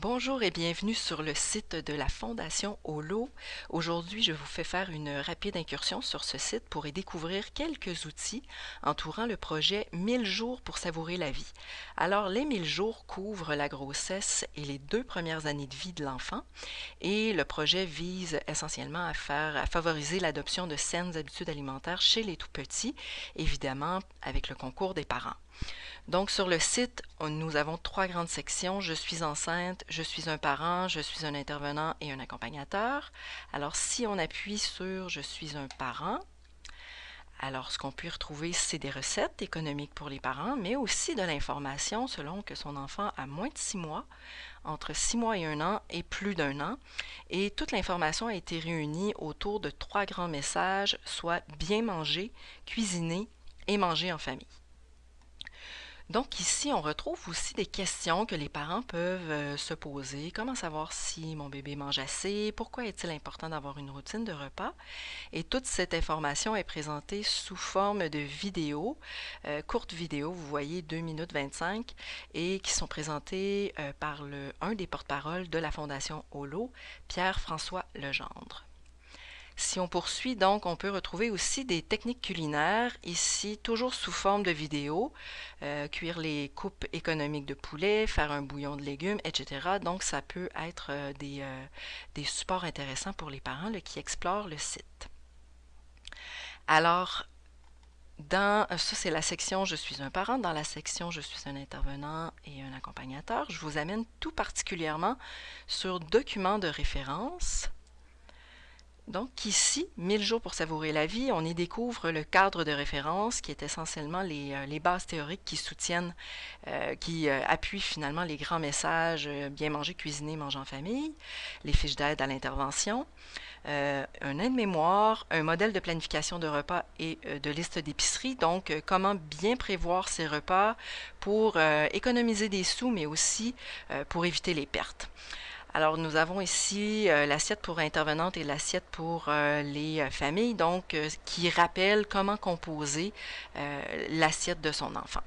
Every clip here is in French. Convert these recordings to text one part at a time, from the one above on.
Bonjour et bienvenue sur le site de la Fondation Holo. Aujourd'hui, je vous fais faire une rapide incursion sur ce site pour y découvrir quelques outils entourant le projet 1000 jours pour savourer la vie. Alors, les 1000 jours couvrent la grossesse et les 2 premières années de vie de l'enfant et le projet vise essentiellement à favoriser l'adoption de saines habitudes alimentaires chez les tout-petits, évidemment avec le concours des parents. Donc, sur le site, nous avons 3 grandes sections. Je suis enceinte, je suis un parent, je suis un intervenant et un accompagnateur. Alors, si on appuie sur je suis un parent, alors ce qu'on peut retrouver, c'est des recettes économiques pour les parents, mais aussi de l'information selon que son enfant a moins de 6 mois, entre 6 mois et 1 an et plus d'1 an. Et toute l'information a été réunie autour de 3 grands messages, soit bien manger, cuisiner et manger en famille. Donc ici, on retrouve aussi des questions que les parents peuvent se poser. Comment savoir si mon bébé mange assez? Pourquoi est-il important d'avoir une routine de repas? Et toute cette information est présentée sous forme de vidéos, courtes vidéos, vous voyez 2 minutes 25, et qui sont présentées par un des porte-paroles de la Fondation Holo, Pierre-François Legendre. Si on poursuit, donc, on peut retrouver aussi des techniques culinaires, ici toujours sous forme de vidéo, cuire les coupes économiques de poulet, faire un bouillon de légumes, etc. Donc, ça peut être des supports intéressants pour les parents là, qui explorent le site. Alors, ça, c'est la section « Je suis un parent ». Dans la section « Je suis un intervenant et un accompagnateur », je vous amène tout particulièrement sur « Documents de référence ». Donc ici, 1000 jours pour savourer la vie, on y découvre le cadre de référence qui est essentiellement les bases théoriques qui soutiennent, qui appuient finalement les grands messages bien manger, cuisiner, manger en famille, les fiches d'aide à l'intervention, un aide-mémoire, un modèle de planification de repas et de liste d'épicerie, donc comment bien prévoir ses repas pour économiser des sous, mais aussi pour éviter les pertes. Alors, nous avons ici l'assiette pour intervenante et l'assiette pour les familles, donc qui rappelle comment composer l'assiette de son enfant.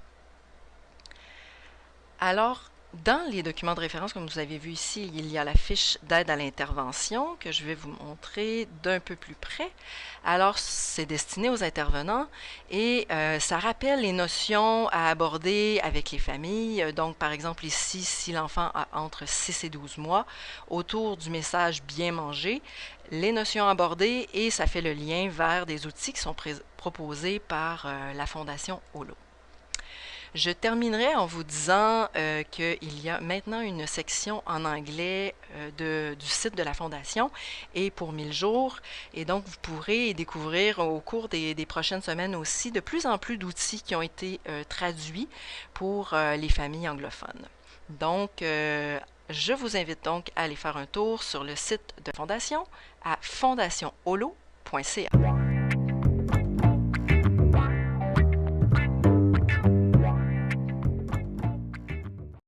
Alors, dans les documents de référence, comme vous avez vu ici, il y a la fiche d'aide à l'intervention que je vais vous montrer d'un peu plus près. Alors, c'est destiné aux intervenants et ça rappelle les notions à aborder avec les familles. Donc, par exemple, ici, si l'enfant a entre 6 et 12 mois, autour du message « bien manger », les notions abordées et ça fait le lien vers des outils qui sont proposés par la Fondation Holo. Je terminerai en vous disant qu'il y a maintenant une section en anglais du site de la Fondation et pour 1000 jours. Et donc, vous pourrez découvrir au cours des prochaines semaines aussi de plus en plus d'outils qui ont été traduits pour les familles anglophones. Donc, je vous invite donc à aller faire un tour sur le site de Fondation à fondationholo.ca.